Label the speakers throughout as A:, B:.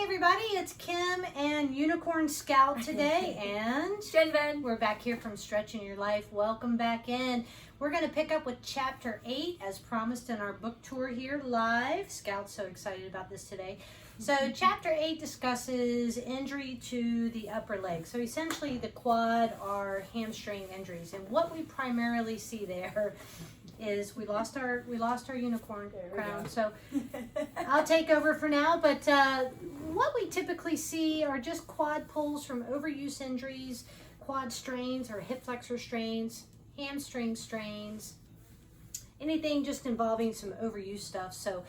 A: everybody, it's Kim and Unicorn Scout today, and
B: Jen.
A: We're back here from Stretching Your Life. Welcome back in. We're going to pick up with Chapter 8 as promised in our book tour here live. Scout's so excited about this today. So Chapter 8 discusses injury to the upper leg. So essentially the quad or hamstring injuries, and what we primarily see there is we lost our unicorn crown. So I'll take over for now, but what we typically see are just quad pulls from overuse injuries, quad strains or hip flexor strains, hamstring strains, anything just involving some overuse stuff. So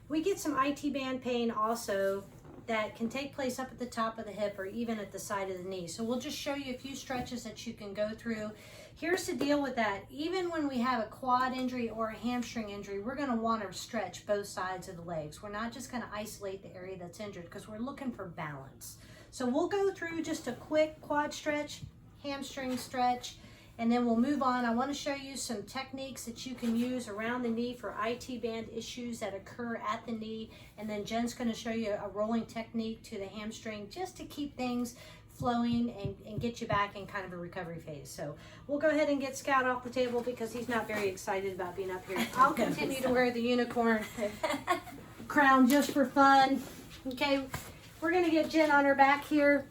A: we get some IT band pain also that can take place up at the top of the hip or even at the side of the knee. So we'll just show you a few stretches that you can go through. Here's the deal with that. Even when we have a quad injury or a hamstring injury, we're going to want to stretch both sides of the legs. We're not just going to isolate the area that's injured because we're looking for balance. So we'll go through just a quick quad stretch, hamstring stretch, and then we'll move on. I want to show you some techniques that you can use around the knee for IT band issues that occur at the knee. And then Jen's going to show you a rolling technique to the hamstring just to keep things flowing and get you back in kind of a recovery phase. So we'll go ahead and get Scout off the table because he's not very excited about being up here. I'll continue to wear the unicorn crown just for fun. Okay, we're going to get Jen on her back here.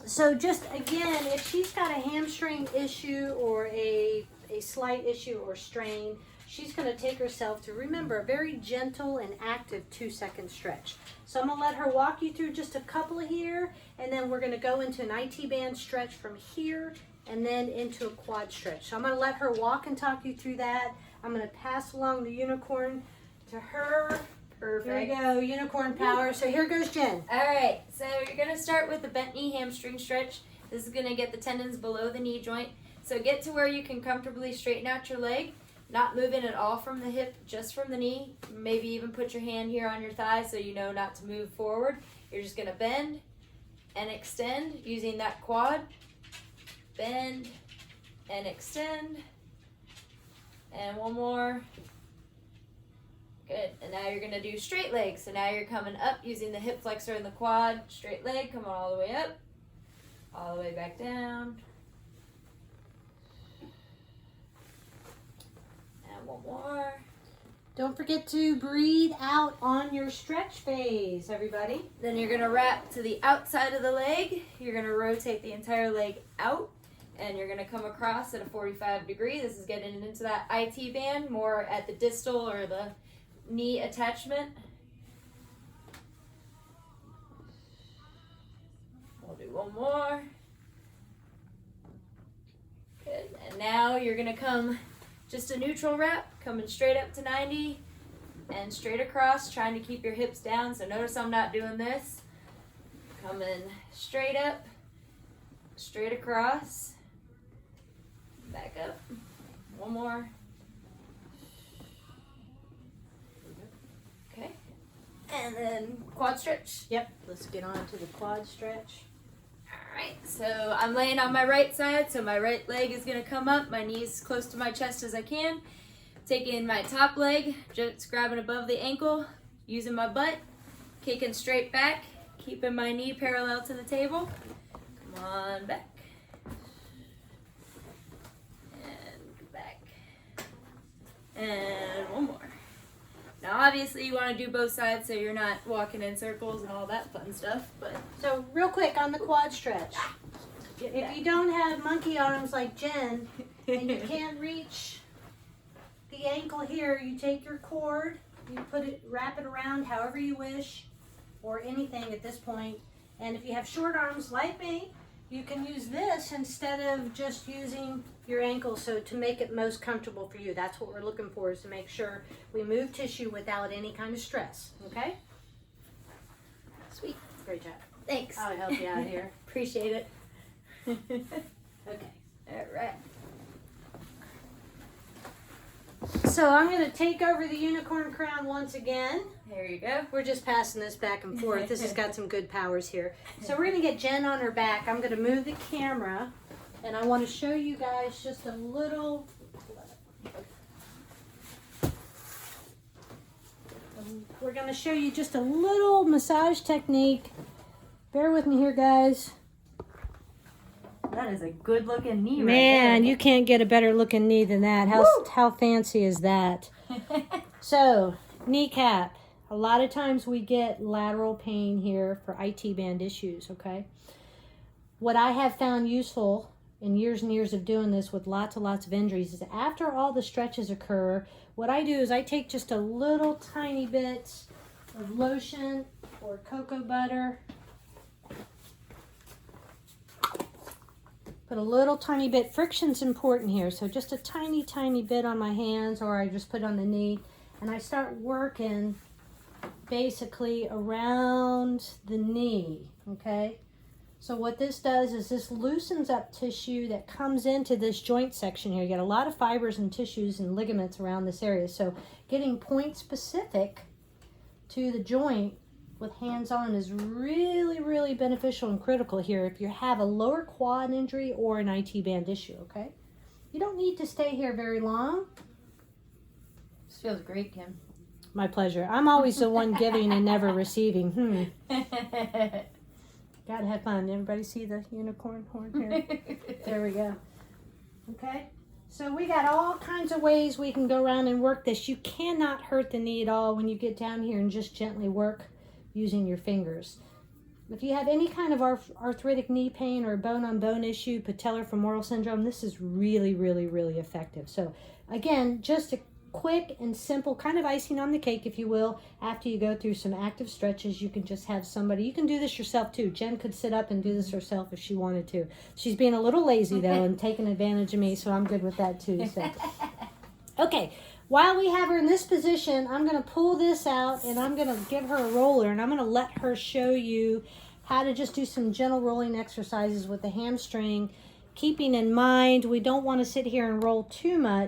A: So just again, if she's got a hamstring issue or a slight issue or strain, she's going to take herself to, remember, a very gentle and active 2-second stretch. So I'm going to let her walk you through just a couple here, and then we're going to go into an IT band stretch from here and then into a quad stretch. So I'm going to let her walk and talk you through that. I'm going to pass along the unicorn to her. Perfect. There we go, unicorn power. So here goes Jen.
B: All right, so you're going to start with the bent knee hamstring stretch. This is going to get the tendons below the knee joint. So get to where you can comfortably straighten out your leg, not moving at all from the hip, just from the knee. Maybe even put your hand here on your thigh so you know not to move forward. You're just going to bend and extend using that quad. Bend and extend. And one more. Good, and now you're gonna do straight legs. So now you're coming up using the hip flexor and the quad. Straight leg, come on all the way up, all the way back down. And one more.
A: Don't forget to breathe out on your stretch phase, everybody.
B: Then you're gonna wrap to the outside of the leg. You're gonna rotate the entire leg out, and you're gonna come across at a 45 degree. This is getting into that IT band, more at the distal or the knee attachment. We'll do one more. Good. And now you're going to come just a neutral wrap, coming straight up to 90 and straight across, trying to keep your hips down. So notice I'm not doing this. Coming straight up, straight across, back up. One more. And then quad stretch.
A: Yep, let's get on to the quad stretch.
B: Alright, so I'm laying on my right side, so my right leg is going to come up, my knees close to my chest as I can. Taking my top leg, just grabbing above the ankle, using my butt, kicking straight back, keeping my knee parallel to the table. Come on back. And back. And one more. Now obviously you want to do both sides so you're not walking in circles and all that fun stuff. But
A: so real quick on the quad stretch. If you don't have monkey arms like Jen and you can't reach the ankle here, you take your cord, you wrap it around however you wish or anything at this point. And if you have short arms like me, you can use this instead of just using your ankle, so to make it most comfortable for you. That's what we're looking for, is to make sure we move tissue without any kind of stress, okay?
B: Sweet.
A: Great job.
B: Thanks.
A: I'll help you out here.
B: Appreciate it.
A: Okay.
B: All right.
A: So I'm going to take over the unicorn crown once again.
B: There you go.
A: We're just passing this back and forth. This has got some good powers here. So we're going to get Jen on her back. I'm going to move the camera, and I want to show you guys just a little we're going to show you just a little massage technique. Bear with me here, guys.
B: That is a good looking knee
A: Man,
B: right
A: you can't get a better looking knee than that. How fancy is that?
B: there.
A: So, kneecap. A lot of times we get lateral pain here for IT band issues, okay? What I have found useful in years and years of doing this with lots and lots of injuries is after all the stretches occur, what I do is I take just a little tiny bit of lotion or cocoa butter, put a little tiny bit, friction's important here, so just a tiny, tiny bit on my hands, or I just put on the knee, and I start working basically around the knee, okay? So what this does is this loosens up tissue that comes into this joint section here. You get a lot of fibers and tissues and ligaments around this area, so getting point specific to the joint with hands-on is really, really beneficial and critical here if you have a lower quad injury or an IT band issue, okay? You don't need to stay here very long.
B: This feels great, Kim.
A: My pleasure. I'm always the one giving and never receiving. Gotta have fun. Everybody see the unicorn horn here? There we go. Okay? So we got all kinds of ways we can go around and work this. You cannot hurt the knee at all when you get down here and just gently work using your fingers. If you have any kind of arthritic knee pain or bone-on-bone issue, patellar femoral syndrome, this is really, really, really effective. So again, just a quick and simple kind of icing on the cake, if you will. After you go through some active stretches, you can just have somebody. You can do this yourself too. Jen could sit up and do this herself if she wanted to. She's being a little lazy though and taking advantage of me, so I'm good with that too. So. Okay, while we have her in this position, I'm going to pull this out and I'm going to give her a roller, and I'm going to let her show you how to just do some gentle rolling exercises with the hamstring, keeping in mind we don't want to sit here and roll too much